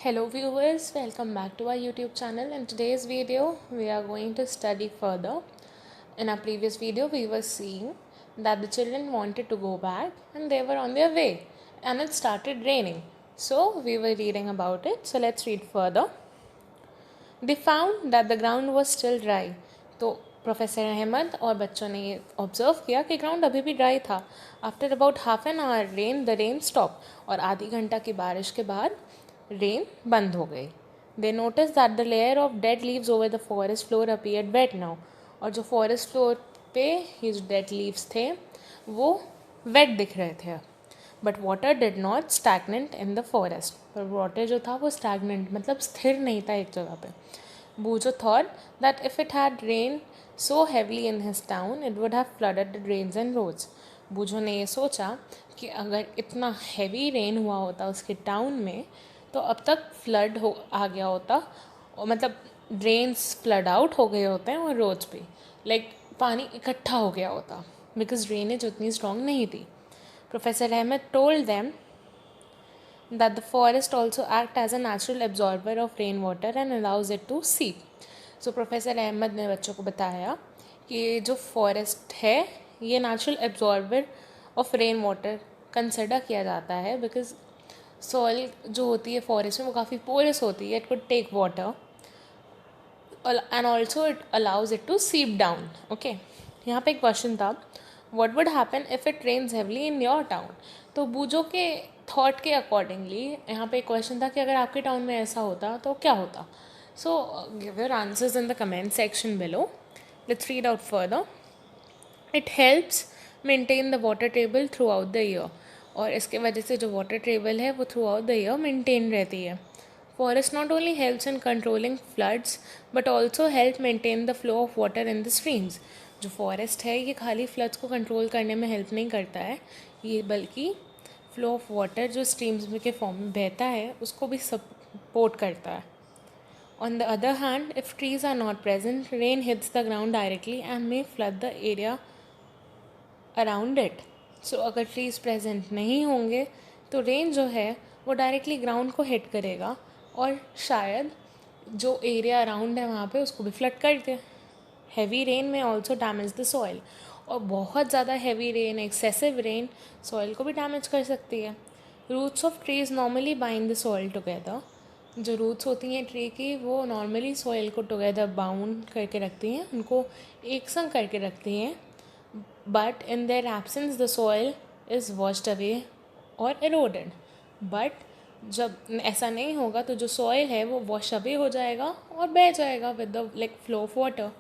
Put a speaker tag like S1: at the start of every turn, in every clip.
S1: Hello viewers, welcome back to our YouTube channel. In today's video, we are going to study further. In our previous video, we were seeing that the children wanted to go back and they were on their way and it started raining. So we were reading about it. So let's read further. They found that the ground was still dry. तो professor Ahmad और बच्चों ने ये observe किया कि ground अभी भी dry था. After about half an hour the rain stop. और आधी घंटा की बारिश के बाद रेन बंद हो गई. They notice that the layer of dead leaves over the forest floor appeared wet now. और जो फॉरेस्ट फ्लोर पे ये जो डेड लीव्स थे वो वेट दिख रहे थे. But water did not stagnant in the forest. पर वाटर जो था वो स्टैगनेंट मतलब स्थिर नहीं था एक जगह पे. Bujo thought that if it had rain so heavily in his town it would have flooded the drains and roads. Bujo ने ये सोचा कि अगर इतना हैवी रेन हुआ होता उसके टाउन में तो अब तक फ्लड हो आ गया होता. और मतलब ड्रेन्स फ्लड आउट हो गए होते हैं और रोड्स पे पानी इकट्ठा हो गया होता बिकॉज ड्रेनेज उतनी स्ट्रॉन्ग नहीं थी. Professor Ahmed told them that the forest also acts as a natural absorber of rainwater and allows it to seep. So Professor Ahmed ने बच्चों को बताया कि जो फॉरेस्ट है ये natural absorber of rain water consider किया जाता है बिकॉज सॉइल जो होती है फॉरेस्ट में वो काफ़ी पोरस होती है. It could take water and also it allows it to seep down. Okay, यहाँ पे एक क्वेश्चन था, what would happen if it rains heavily in your town? तो बूजो के थॉट के अकॉर्डिंगली यहाँ पे एक क्वेश्चन था कि अगर आपके टाउन में ऐसा होता तो क्या होता. So give your answers in the comment section below. Let's read out further. It helps maintain the water table through out the year. और इसके वजह से जो वाटर टेबल है वो through out the year maintain रहती है. Forest not only helps in controlling floods but also help maintain the flow of water in the streams. जो फॉरेस्ट है ये खाली फ्लड्स को कंट्रोल करने में हेल्प नहीं करता है, ये बल्कि फ्लो ऑफ वाटर जो स्ट्रीम्स में के फॉर्म में बहता है उसको भी सपोर्ट करता है. On the other hand if trees are not present rain hits the ground directly and may flood the area around it. So अगर ट्रीज प्रेजेंट नहीं होंगे तो रेन जो है वो डायरेक्टली ग्राउंड को हिट करेगा और शायद जो एरिया अराउंड है वहाँ पे उसको भी फ्लड कर दे. हैवी रेन में ऑल्सो डैमेज द सॉइल. और बहुत ज़्यादा heavy rain excessive rain soil को भी डैमेज कर सकती है. Roots of trees normally bind the soil together. जो रूट्स होती हैं ट्री की वो नॉर्मली सॉइल को टुगेदर बाउंड करके रखती हैं, उनको एक संग करके रखती हैं. But in their absence the soil is washed away और एरोडेड. बट जब ऐसा नहीं होगा तो जो सॉइल है वो वॉश अवे हो जाएगा और बह जाएगा with the flow of water.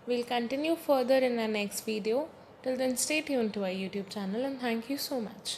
S1: We'll continue further in our next video. Till then, stay tuned to our YouTube channel and thank you so much.